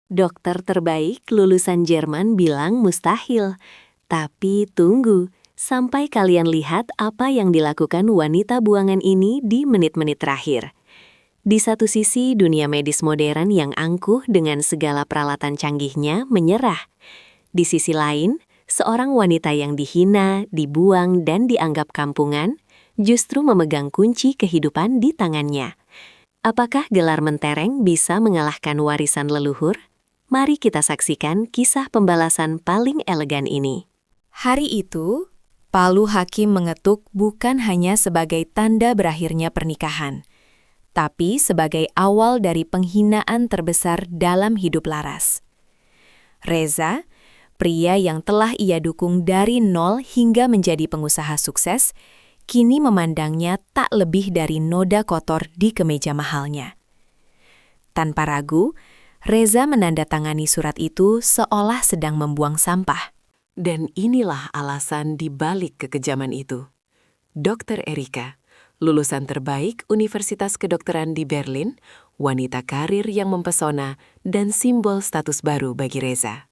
Dokter terbaik lulusan Jerman bilang mustahil. Tapi tunggu, sampai kalian lihat apa yang dilakukan wanita buangan ini di menit-menit terakhir. Di satu sisi, dunia medis modern yang angkuh dengan segala peralatan canggihnya menyerah. Di sisi lain, seorang wanita yang dihina, dibuang, dan dianggap kampungan justru memegang kunci kehidupan di tangannya. Apakah gelar mentereng bisa mengalahkan warisan leluhur? Mari kita saksikan kisah pembalasan paling elegan ini. Hari itu, palu hakim mengetuk bukan hanya sebagai tanda berakhirnya pernikahan, tapi sebagai awal dari penghinaan terbesar dalam hidup Laras. Reza, pria yang telah ia dukung dari nol hingga menjadi pengusaha sukses, kini memandangnya tak lebih dari noda kotor di kemeja mahalnya. Tanpa ragu, Reza menandatangani surat itu seolah sedang membuang sampah. Dan inilah alasan dibalik kekejaman itu. Dr. Erika, lulusan terbaik Universitas Kedokteran di Berlin, wanita karir yang mempesona dan simbol status baru bagi Reza.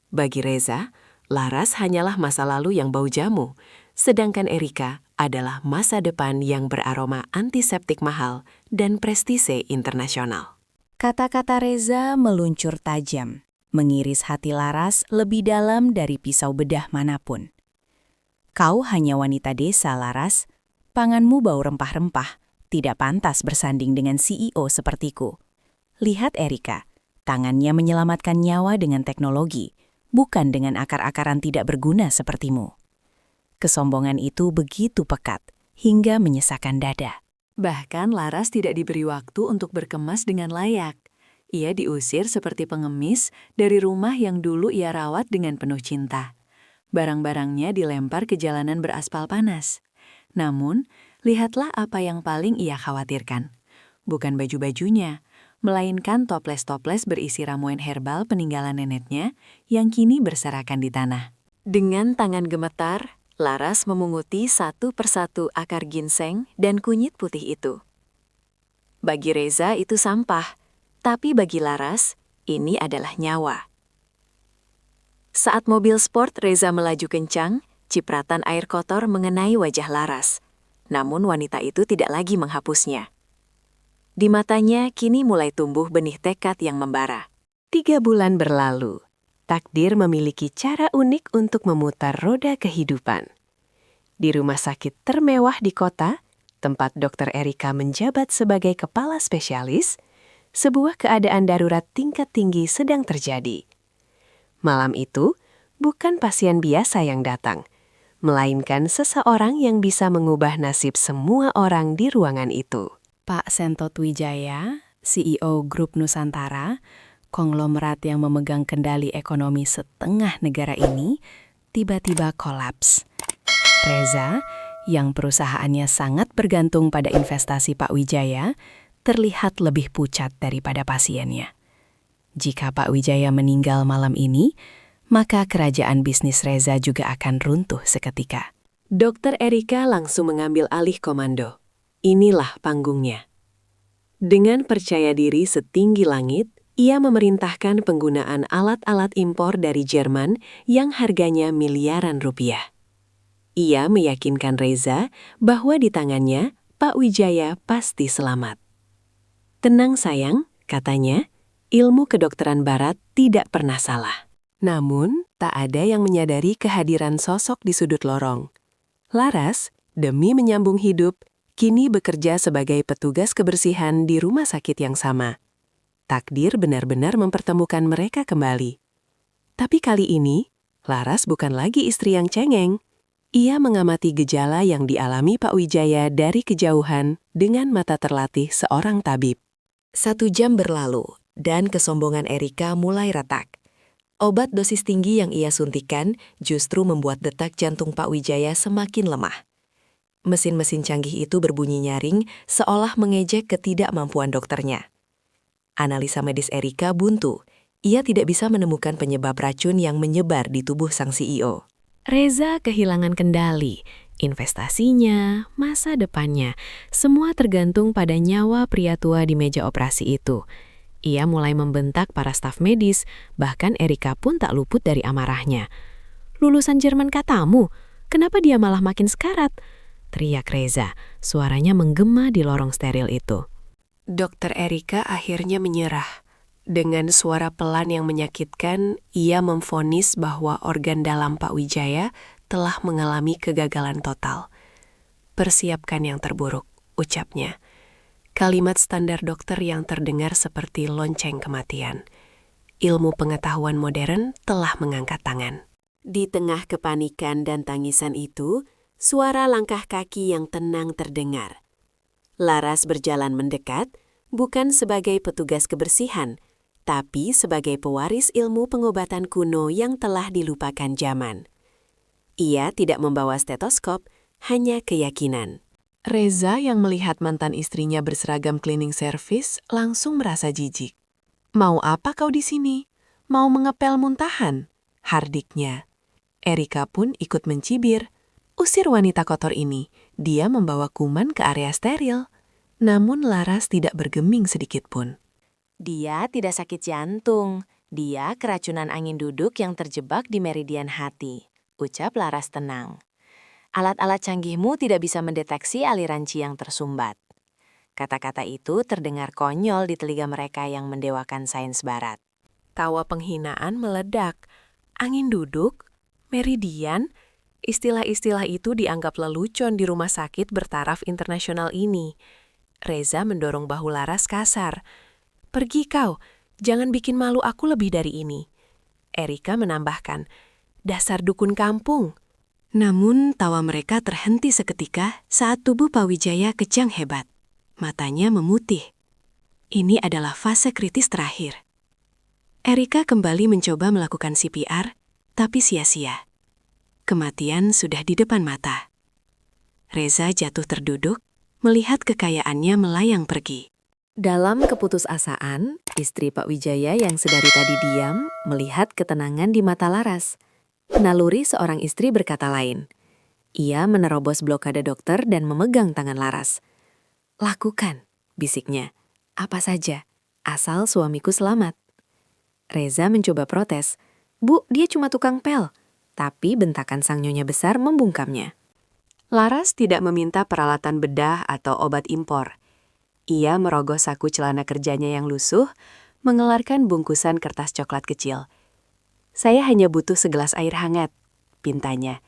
Bagi Reza, Laras hanyalah masa lalu yang bau jamu, sedangkan Erika adalah masa depan yang beraroma antiseptik mahal dan prestise internasional. Kata-kata Reza meluncur tajam, mengiris hati Laras lebih dalam dari pisau bedah manapun. Kau hanya wanita desa, Laras. Panganmu bau rempah-rempah, tidak pantas bersanding dengan CEO sepertiku. Lihat Erika, tangannya menyelamatkan nyawa dengan teknologi, bukan dengan akar-akaran tidak berguna sepertimu. Kesombongan itu begitu pekat, hingga menyesakkan dada. Bahkan Laras tidak diberi waktu untuk berkemas dengan layak. Ia diusir seperti pengemis dari rumah yang dulu ia rawat dengan penuh cinta. Barang-barangnya dilempar ke jalanan beraspal panas. Namun, lihatlah apa yang paling ia khawatirkan. Bukan baju-bajunya, melainkan toples-toples berisi ramuan herbal peninggalan neneknya yang kini berserakan di tanah. Dengan tangan gemetar, Laras memunguti satu persatu akar ginseng dan kunyit putih itu. Bagi Reza itu sampah, tapi bagi Laras, ini adalah nyawa. Saat mobil sport Reza melaju kencang, cipratan air kotor mengenai wajah Laras. Namun wanita itu tidak lagi menghapusnya. Di matanya kini mulai tumbuh benih tekad yang membara. 3 bulan berlalu. Takdir memiliki cara unik untuk memutar roda kehidupan. Di rumah sakit termewah di kota, tempat Dr. Erika menjabat sebagai kepala spesialis, sebuah keadaan darurat tingkat tinggi sedang terjadi. Malam itu, bukan pasien biasa yang datang, melainkan seseorang yang bisa mengubah nasib semua orang di ruangan itu. Pak Sentot Wijaya, CEO Grup Nusantara, konglomerat yang memegang kendali ekonomi setengah negara ini, tiba-tiba kolaps. Reza, yang perusahaannya sangat bergantung pada investasi Pak Wijaya, terlihat lebih pucat daripada pasiennya. Jika Pak Wijaya meninggal malam ini, maka kerajaan bisnis Reza juga akan runtuh seketika. Dr. Erika langsung mengambil alih komando. Inilah panggungnya. Dengan percaya diri setinggi langit, ia memerintahkan penggunaan alat-alat impor dari Jerman yang harganya miliaran rupiah. Ia meyakinkan Reza bahwa di tangannya Pak Wijaya pasti selamat. Tenang sayang, katanya, ilmu kedokteran barat tidak pernah salah. Namun, tak ada yang menyadari kehadiran sosok di sudut lorong. Laras, demi menyambung hidup, kini bekerja sebagai petugas kebersihan di rumah sakit yang sama. Takdir benar-benar mempertemukan mereka kembali. Tapi kali ini, Laras bukan lagi istri yang cengeng. Ia mengamati gejala yang dialami Pak Wijaya dari kejauhan dengan mata terlatih seorang tabib. 1 jam berlalu, dan kesombongan Erika mulai retak. Obat dosis tinggi yang ia suntikan justru membuat detak jantung Pak Wijaya semakin lemah. Mesin-mesin canggih itu berbunyi nyaring seolah mengejek ketidakmampuan dokternya. Analisa medis Erika buntu. Ia tidak bisa menemukan penyebab racun yang menyebar di tubuh sang CEO. Reza kehilangan kendali. Investasinya, masa depannya, semua tergantung pada nyawa pria tua di meja operasi itu. Ia mulai membentak para staf medis, bahkan Erika pun tak luput dari amarahnya. "Lulusan Jerman katamu, kenapa dia malah makin sekarat?" teriak Reza, suaranya menggema di lorong steril itu. Dokter Erika akhirnya menyerah. Dengan suara pelan yang menyakitkan, ia memvonis bahwa organ dalam Pak Wijaya telah mengalami kegagalan total. "Persiapkan yang terburuk," ucapnya. Kalimat standar dokter yang terdengar seperti lonceng kematian. Ilmu pengetahuan modern telah mengangkat tangan. Di tengah kepanikan dan tangisan itu, suara langkah kaki yang tenang terdengar. Laras berjalan mendekat, bukan sebagai petugas kebersihan, tapi sebagai pewaris ilmu pengobatan kuno yang telah dilupakan zaman. Ia tidak membawa stetoskop, hanya keyakinan. Reza yang melihat mantan istrinya berseragam cleaning service langsung merasa jijik. "Mau apa kau di sini? Mau mengepel muntahan?" hardiknya. Erika pun ikut mencibir. "Usir wanita kotor ini, dia membawa kuman ke area steril." Namun Laras tidak bergeming sedikit pun. Dia tidak sakit jantung, dia keracunan angin duduk yang terjebak di meridian hati, ucap Laras tenang. Alat-alat canggihmu tidak bisa mendeteksi aliran Qi yang tersumbat. Kata-kata itu terdengar konyol di telinga mereka yang mendewakan sains barat. Tawa penghinaan meledak. Angin duduk, meridian, istilah-istilah itu dianggap lelucon di rumah sakit bertaraf internasional ini. Reza mendorong bahu Laras kasar. "Pergi kau, jangan bikin malu aku lebih dari ini." Erika menambahkan, "Dasar dukun kampung." Namun tawa mereka terhenti seketika saat tubuh Pak Wijaya kejang hebat. Matanya memutih. Ini adalah fase kritis terakhir. Erika kembali mencoba melakukan CPR, tapi sia-sia. Kematian sudah di depan mata. Reza jatuh terduduk, melihat kekayaannya melayang pergi. Dalam keputusasaan, istri Pak Wijaya yang sedari tadi diam melihat ketenangan di mata Laras. Naluri seorang istri berkata lain. Ia menerobos blokade dokter dan memegang tangan Laras. "Lakukan," bisiknya. "Apa saja, asal suamiku selamat." Reza mencoba protes. "Bu, dia cuma tukang pel." Tapi bentakan sang nyonya besar membungkamnya. Laras tidak meminta peralatan bedah atau obat impor. Ia merogoh saku celana kerjanya yang lusuh, mengelarkan bungkusan kertas coklat kecil. "Saya hanya butuh segelas air hangat," pintanya.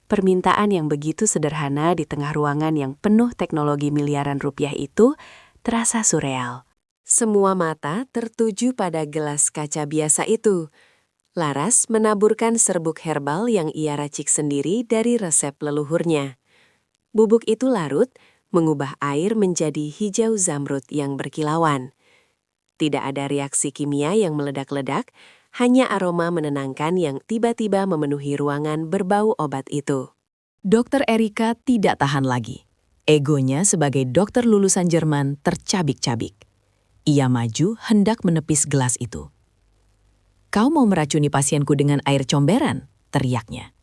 Permintaan yang begitu sederhana di tengah ruangan yang penuh teknologi miliaran rupiah itu terasa surreal. Semua mata tertuju pada gelas kaca biasa itu. Laras menaburkan serbuk herbal yang ia racik sendiri dari resep leluhurnya. Bubuk itu larut, mengubah air menjadi hijau zamrud yang berkilauan. Tidak ada reaksi kimia yang meledak-ledak, hanya aroma menenangkan yang tiba-tiba memenuhi ruangan berbau obat itu. Dokter Erika tidak tahan lagi. Egonya sebagai dokter lulusan Jerman tercabik-cabik. Ia maju hendak menepis gelas itu. "Kau mau meracuni pasienku dengan air comberan?" teriaknya.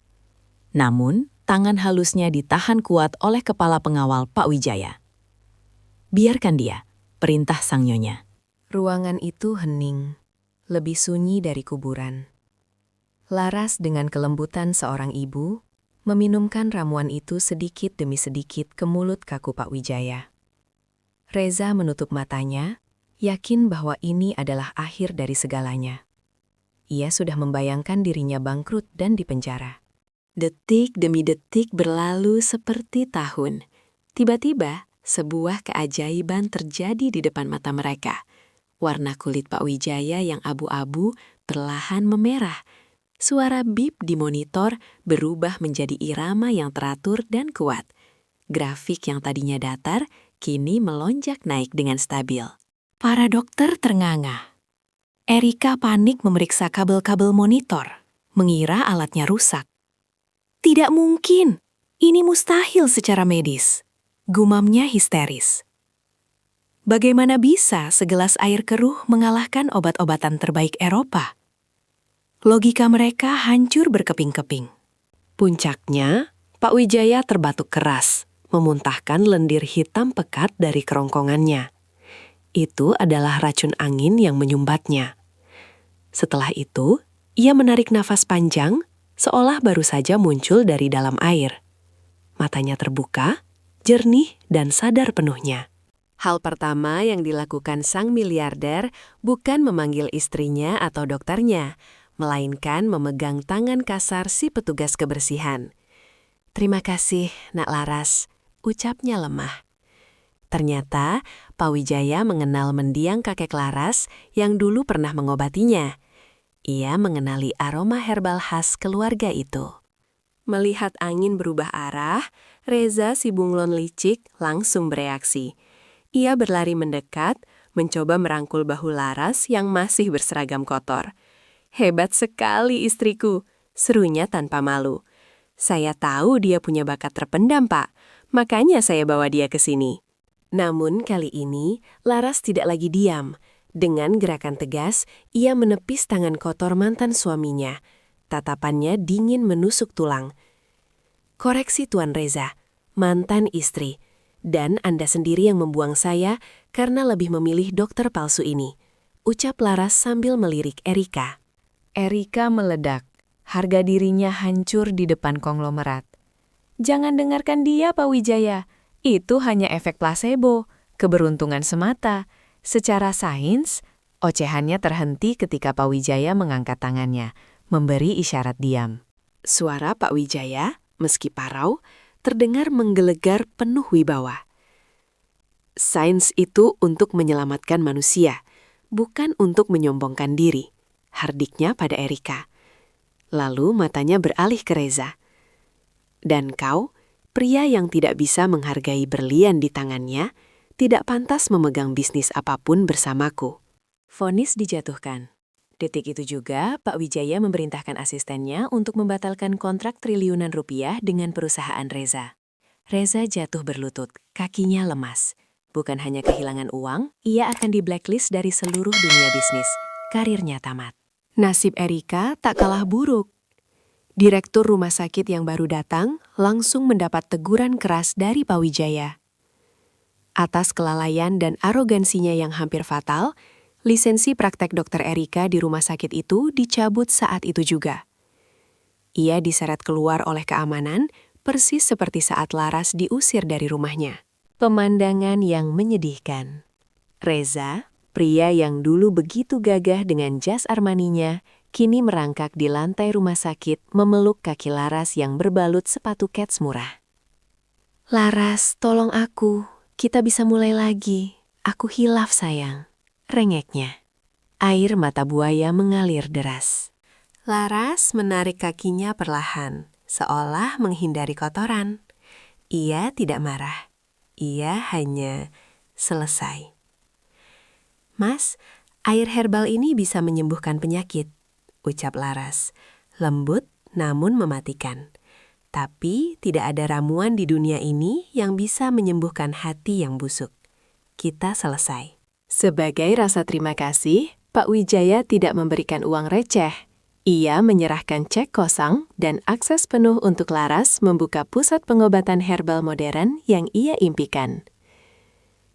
Namun, tangan halusnya ditahan kuat oleh kepala pengawal Pak Wijaya. "Biarkan dia," perintah sang nyonya. Ruangan itu hening, lebih sunyi dari kuburan. Laras dengan kelembutan seorang ibu, meminumkan ramuan itu sedikit demi sedikit ke mulut kaku Pak Wijaya. Reza menutup matanya, yakin bahwa ini adalah akhir dari segalanya. Ia sudah membayangkan dirinya bangkrut dan dipenjara. Detik demi detik berlalu seperti tahun. Tiba-tiba, sebuah keajaiban terjadi di depan mata mereka. Warna kulit Pak Wijaya yang abu-abu perlahan memerah. Suara bip di monitor berubah menjadi irama yang teratur dan kuat. Grafik yang tadinya datar, kini melonjak naik dengan stabil. Para dokter ternganga. Erika panik memeriksa kabel-kabel monitor, mengira alatnya rusak. "Tidak mungkin, ini mustahil secara medis," gumamnya histeris. Bagaimana bisa segelas air keruh mengalahkan obat-obatan terbaik Eropa? Logika mereka hancur berkeping-keping. Puncaknya, Pak Wijaya terbatuk keras, memuntahkan lendir hitam pekat dari kerongkongannya. Itu adalah racun angin yang menyumbatnya. Setelah itu, ia menarik nafas panjang, seolah baru saja muncul dari dalam air. Matanya terbuka, jernih, dan sadar penuhnya. Hal pertama yang dilakukan sang miliarder bukan memanggil istrinya atau dokternya, melainkan memegang tangan kasar si petugas kebersihan. "Terima kasih, Nak Laras," ucapnya lemah. Ternyata, Pak Wijaya mengenal mendiang kakek Laras yang dulu pernah mengobatinya. Ia mengenali aroma herbal khas keluarga itu. Melihat angin berubah arah, Reza si bunglon licik langsung bereaksi. Ia berlari mendekat, mencoba merangkul bahu Laras yang masih berseragam kotor. "Hebat sekali istriku," serunya tanpa malu. "Saya tahu dia punya bakat terpendam, Pak. Makanya saya bawa dia ke sini." Namun kali ini, Laras tidak lagi diam. Dengan gerakan tegas, ia menepis tangan kotor mantan suaminya. Tatapannya dingin menusuk tulang. "Koreksi Tuan Reza, mantan istri. Dan Anda sendiri yang membuang saya karena lebih memilih dokter palsu ini," ucap Laras sambil melirik Erika. Erika meledak. Harga dirinya hancur di depan konglomerat. "Jangan dengarkan dia, Pak Wijaya. Itu hanya efek placebo, keberuntungan semata. Secara sains, ocehannya terhenti ketika Pak Wijaya mengangkat tangannya, memberi isyarat diam." Suara Pak Wijaya, meski parau, terdengar menggelegar penuh wibawa. "Sains itu untuk menyelamatkan manusia, bukan untuk menyombongkan diri," hardiknya pada Erika. Lalu matanya beralih ke Reza. "Dan kau, pria yang tidak bisa menghargai berlian di tangannya, tidak pantas memegang bisnis apapun bersamaku." Vonis dijatuhkan. Detik itu juga, Pak Wijaya memerintahkan asistennya untuk membatalkan kontrak triliunan rupiah dengan perusahaan Reza. Reza jatuh berlutut, kakinya lemas. Bukan hanya kehilangan uang, ia akan di-blacklist dari seluruh dunia bisnis. Karirnya tamat. Nasib Erika tak kalah buruk. Direktur rumah sakit yang baru datang langsung mendapat teguran keras dari Pak Wijaya. Atas kelalaian dan arogansinya yang hampir fatal, lisensi praktek dokter Erika di rumah sakit itu dicabut saat itu juga. Ia diseret keluar oleh keamanan, persis seperti saat Laras diusir dari rumahnya. Pemandangan yang menyedihkan. Reza, pria yang dulu begitu gagah dengan jas Armaninya, kini merangkak di lantai rumah sakit memeluk kaki Laras yang berbalut sepatu kets murah. "Laras, tolong aku. Kita bisa mulai lagi. Aku hilaf, sayang," rengeknya. Air mata buaya mengalir deras. Laras menarik kakinya perlahan, seolah menghindari kotoran. Ia tidak marah. Ia hanya selesai. "Mas, air herbal ini bisa menyembuhkan penyakit," ucap Laras. Lembut namun mematikan. Tapi tidak ada ramuan di dunia ini yang bisa menyembuhkan hati yang busuk. Kita selesai. Sebagai rasa terima kasih, Pak Wijaya tidak memberikan uang receh. Ia menyerahkan cek kosong dan akses penuh untuk Laras membuka pusat pengobatan herbal modern yang ia impikan.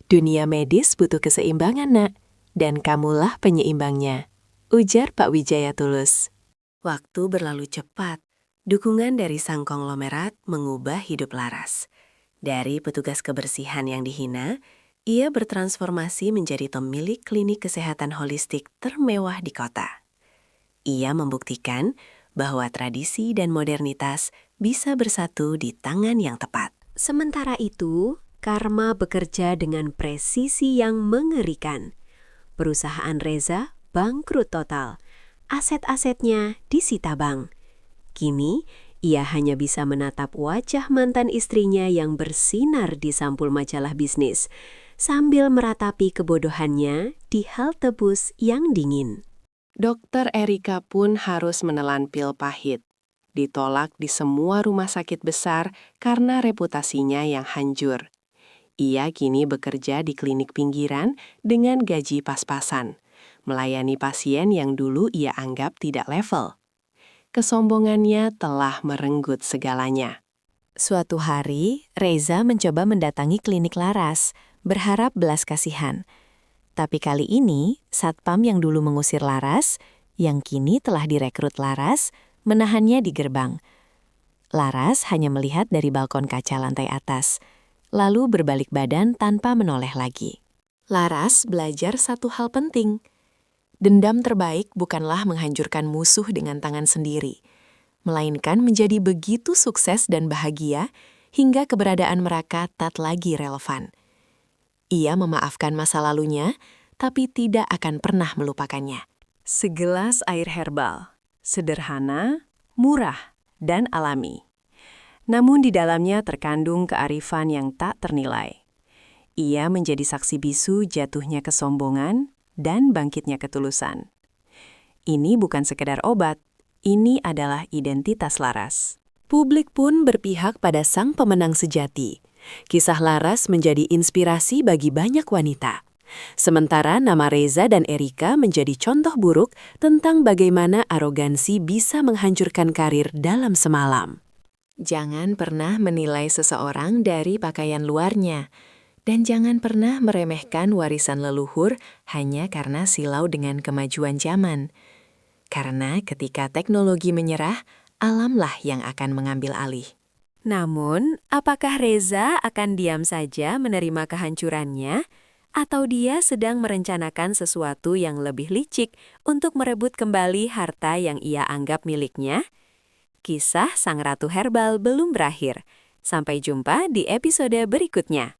"Dunia medis butuh keseimbangan, Nak, dan kamulah penyeimbangnya," ujar Pak Wijaya tulus. Waktu berlalu cepat. Dukungan dari sang konglomerat mengubah hidup Laras. Dari petugas kebersihan yang dihina, ia bertransformasi menjadi pemilik klinik kesehatan holistik termewah di kota. Ia membuktikan bahwa tradisi dan modernitas bisa bersatu di tangan yang tepat. Sementara itu, karma bekerja dengan presisi yang mengerikan. Perusahaan Reza bangkrut total. Aset-asetnya disita bank. Kini, ia hanya bisa menatap wajah mantan istrinya yang bersinar di sampul majalah bisnis, sambil meratapi kebodohannya di halte bus yang dingin. Dokter Erika pun harus menelan pil pahit. Ditolak di semua rumah sakit besar karena reputasinya yang hancur. Ia kini bekerja di klinik pinggiran dengan gaji pas-pasan, melayani pasien yang dulu ia anggap tidak level. Kesombongannya telah merenggut segalanya. Suatu hari, Reza mencoba mendatangi klinik Laras, berharap belas kasihan. Tapi kali ini, satpam yang dulu mengusir Laras, yang kini telah direkrut Laras, menahannya di gerbang. Laras hanya melihat dari balkon kaca lantai atas, lalu berbalik badan tanpa menoleh lagi. Laras belajar satu hal penting. Dendam terbaik bukanlah menghancurkan musuh dengan tangan sendiri, melainkan menjadi begitu sukses dan bahagia hingga keberadaan mereka tak lagi relevan. Ia memaafkan masa lalunya, tapi tidak akan pernah melupakannya. Segelas air herbal, sederhana, murah, dan alami. Namun di dalamnya terkandung kearifan yang tak ternilai. Ia menjadi saksi bisu jatuhnya kesombongan dan bangkitnya ketulusan. Ini bukan sekedar obat, ini adalah identitas Laras. Publik pun berpihak pada sang pemenang sejati. Kisah Laras menjadi inspirasi bagi banyak wanita. Sementara nama Reza dan Erika menjadi contoh buruk tentang bagaimana arogansi bisa menghancurkan karir dalam semalam. Jangan pernah menilai seseorang dari pakaian luarnya. Dan jangan pernah meremehkan warisan leluhur hanya karena silau dengan kemajuan zaman. Karena ketika teknologi menyerah, alamlah yang akan mengambil alih. Namun, apakah Reza akan diam saja menerima kehancurannya? Atau dia sedang merencanakan sesuatu yang lebih licik untuk merebut kembali harta yang ia anggap miliknya? Kisah Sang Ratu Herbal belum berakhir. Sampai jumpa di episode berikutnya.